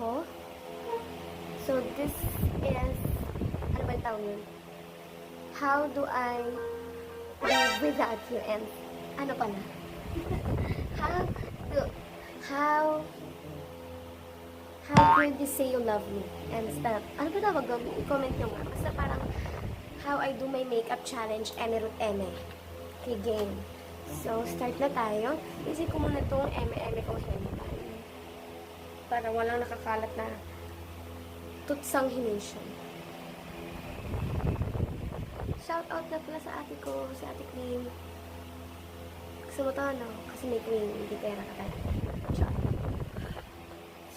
ko. So, this is, ano ba yung tawag yun? How do I live without you? And, ano pala? how do, how, how could you say you love me? And stuff. Ano ba tawag doon? I-comment nyo nga. Basta parang, how I do my makeup challenge, ene. Okay, game. So, start na tayo. Isip ko muna itong eme ko hentai. Para walang nakakalat na tutsang hinisyon. Shout out na pala sa ate ko, si Ate Queen. Gusto mo to, no? Kasi may queen, hindi pera ka tayo. Shout out.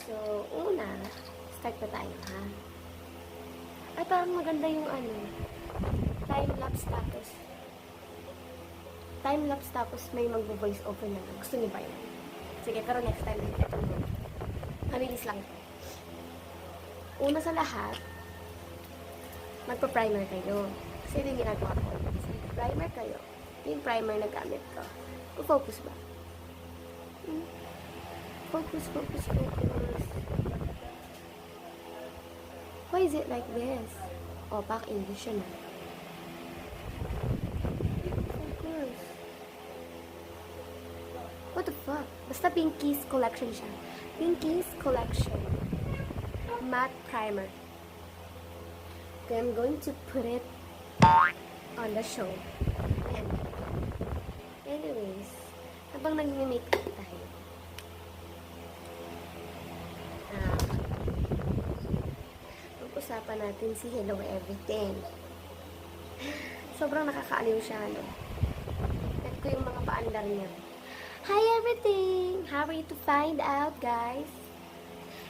So, una, start na tayo, ha? Ay, parang maganda yung ano, time-lapse tapos. Time-lapse tapos may mag-voice over na lang. Gusto niyo ba yun? Sige, pero next time, ito mo. Mabilis lang ito. Una sa lahat, magpa-primer kayo. Kasi yung ginagawa ko. Primer kayo. Yung primer na gamit ko. Focus ba? Focus. Why is it like this? Opak English yun. Focus. What the fuck? Basta Pinky's collection siya. Pinky's collection. Matte primer. Okay, I'm going to put it on the show. And anyways, habang nag-make-up tayo, pag-usapan natin si Hello Everything. Sobrang nakakaaliw siya, no? Net ko yung mga paandar niya. Hi everything! How are you to find out, guys?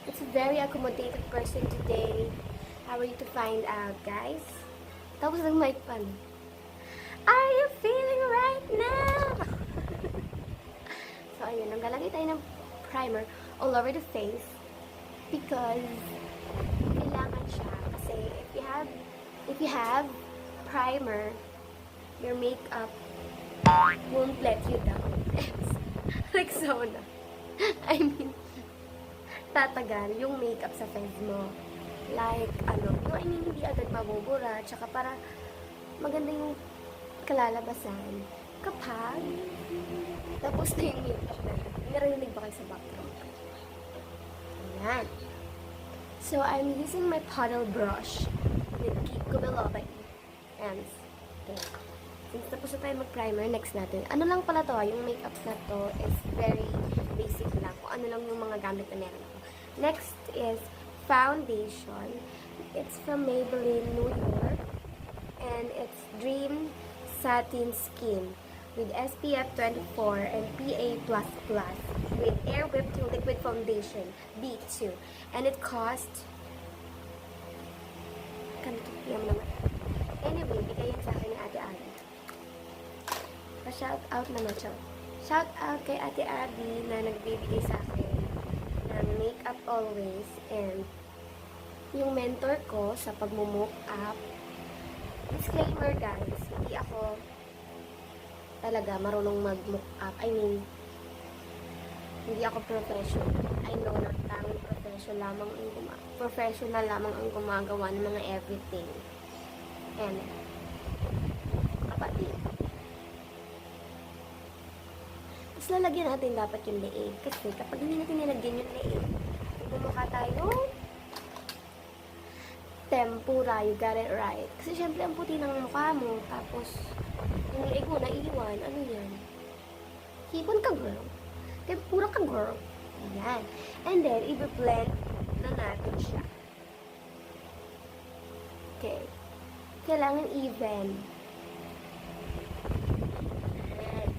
It's a very accommodative person today. How are you to find out, guys? Tapos ng mic pa. Are you feeling right now? So, ayun. Naglalagay tayo ng primer all over the face because kailangan siya. Kasi if you have primer, your makeup won't let you down. Like so na. I mean, tatagal yung makeup sa face mo. Like, hindi agad mabubura. Tsaka para maganda yung kalalabasan. Kapag tapos na yung makeup na yun. Narinig ba kayo sa background? Ayan. So, I'm using my paddle brush with Kiko Beloved. And, okay. Since tapos na tayo mag-primer, next natin. Ano lang pala to, yung makeup na to is very basic lang. Kung ano lang yung mga gamit na meron ako. Next is foundation. It's from Maybelline New York. And it's Dream Satin Skin with SPF 24 and PA++ with Air Whipped Liquid Foundation B2. And it cost naman. Anyway, bigay yan sa akin ni Ate Abby. Pa-shout out naman siya. Shout out kay Ate Abby na nagbibigay sa akin ng makeup always, and yung mentor ko sa pagmo-mock up. Disclaimer guys, hindi ako talaga marunong mag-mock up. I mean, hindi ako professional. I know na tanging professional lamang ang gumagawa ng mga everything. And kapatid. Tapos lalagyan natin dapat yung leeg. Kasi kapag hindi natin nilagyan yung leeg, bumukha tayo tempura, you got it right. Kasi syempre ang puti ng mukha mo, tapos yung leeg mo naiiwan, ano yan? Hipon ka, girl. Tempura ka, girl. Ayan. And then, i-blend na natin siya. Okay. Kailangan even. Ayan.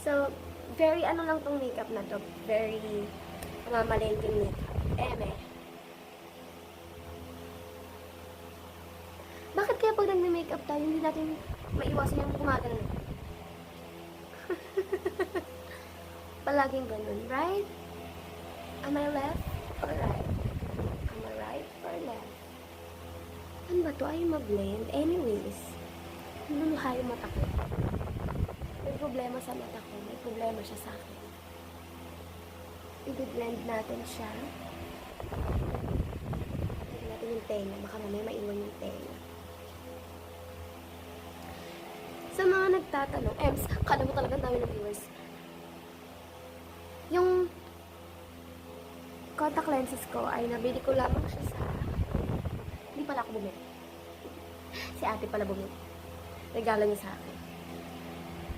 So, very ano lang tong makeup na to. Very mamalengking makeup. Bakit kaya pag nagme-makeup tayo, hindi natin maiwasan yung gumagano? Palaging ganun, right? Am I left or right? Am I right or left? Ano ba to? Ayaw mag-blend? Anyways, naluluha yung mata ko. May problema sa mata ko. May problema siya sa akin. I-blend natin siya. Lagyan natin yung tenga. Baka mamaya maiwan yung tenga. Sa mga nagtatanong, Ems, kala mo talagang dami ng viewers. Yung contact lenses ko ay nabili ko lamang siya sa... Hindi pala ako bumili. Si ate pala bumili. Regalo niya sa akin.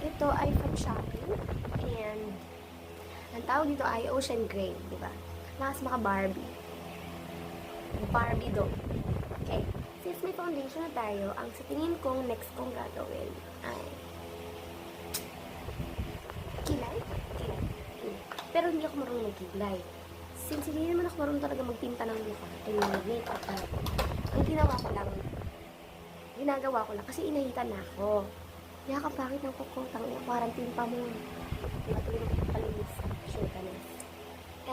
Ito ay from Shopee. And ang tawag dito ay Ocean Grey, di ba? Lakas maka Barbie. Barbie doll. Okay. Since may foundation na tayo, ang sa tingin kong next kong gagawin ay kilay. Pero hindi ako marunong magkilay. Since hindi naman ako marunong talaga magtinta ng mukha, ay mag-makeup na. Ang ginagawa ko lang, kasi inahitan na ako. Yakapakit ng kuko, tangina, quarantine pa mo. Diba tuloy ng palinis? Sure ka na.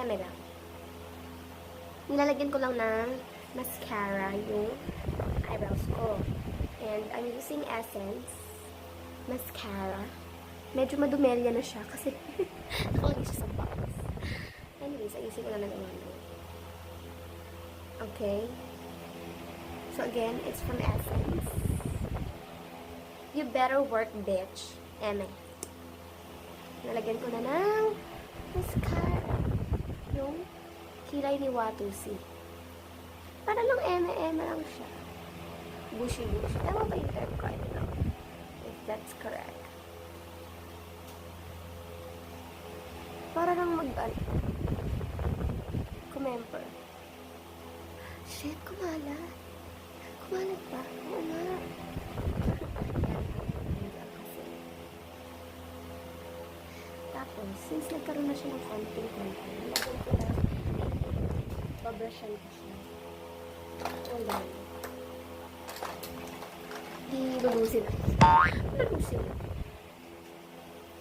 Eme lang. Nilalagyan ko lang ng mascara yung eyebrows ko. And I'm using Essence mascara. Medyo madumelya na siya kasi nakalagay siya sa box. Anyways, ayusin ko na lang naman. Okay. So again, it's from Essence. You better work, bitch. Eme. Nalagyan ko na ng mascara. Yung kilay ni Watusi. Para lang eme-eme lang siya. Bushy-bushy. Tama ba yung term ko? I don't know. If that's correct. Para lang kumemper. Shit, kumalat. Kumalat ba? Oo nga. Tapos, since nagkaroon na siya ng konting-konting, nilagyan ko lang, babrushan ko siya. Wala. Di lulusin na. Lulusin na.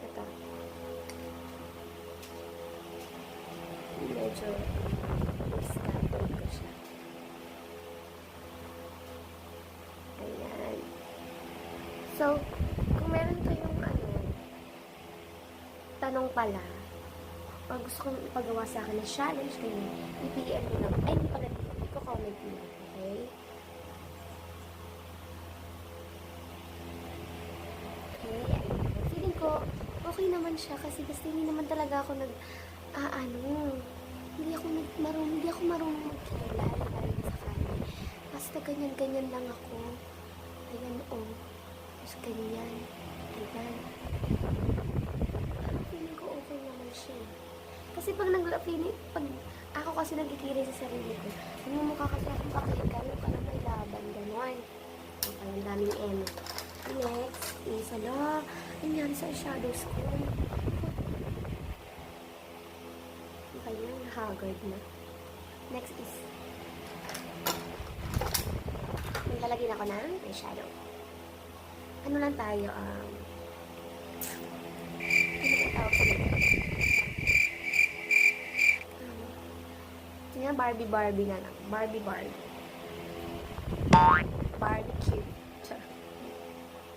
Ito. Medyo scattered ko siya. Ayan. So, kung meron kayong tanong pala, pag gusto kong ipagawa sa akin na challenge kayo, i-PM nyo lang. Ay, hindi pala dito. I-comment nyo lang. Okay? Okay. Feeling ko, okay naman siya kasi hindi naman talaga ako hindi ako marunong magkilala lalo sa kanya. Basta ganyan-ganyan lang ako. Ayan, oh. Tapos ganyan. Ayan. Kasi pag ako kasi nagkikiri sa sarili ko, mukha kasi akong pakita, yung ka lang may laban, gano'n. Ang daming M. Next is, nangyari sa shadows ko. Kaya, haggard na. Next is, naglalagay na ako ng eyeshadow. Ano lang tayo, ano ba tawag sa mga? Barbie na lang. Barbie. Barbecue.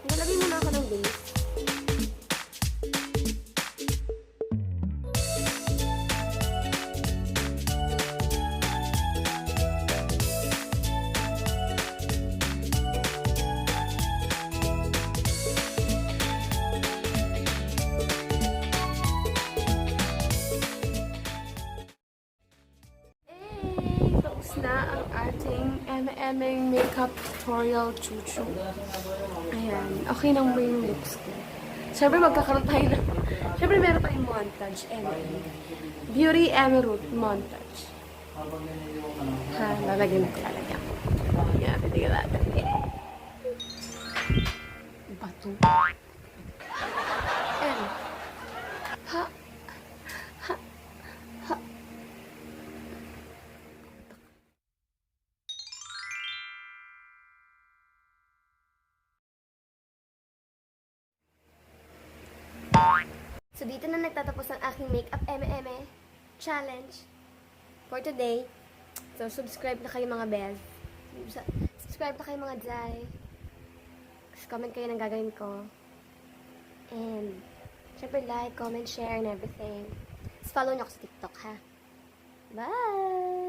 Nalagay muna ako ng base. Na ang ating eme makeup tutorial chuchu. Ayan. Okay nang ba yung lips ko? Siyempre magkakaroon tayo na. Siyempre meron tayong montage. Beauty Emerald montage. Ha, lalagyan ko. Ayan, titigil natin. Bato. Ayan. Ha. So, dito na nagtatapos ang aking makeup eme challenge for today. So, subscribe na kayo mga bes. Subscribe na kayo mga jay. Comment kayo ng gagawin ko. And, syempre like, comment, share, and everything. Follow nyo ako sa TikTok, ha? Bye!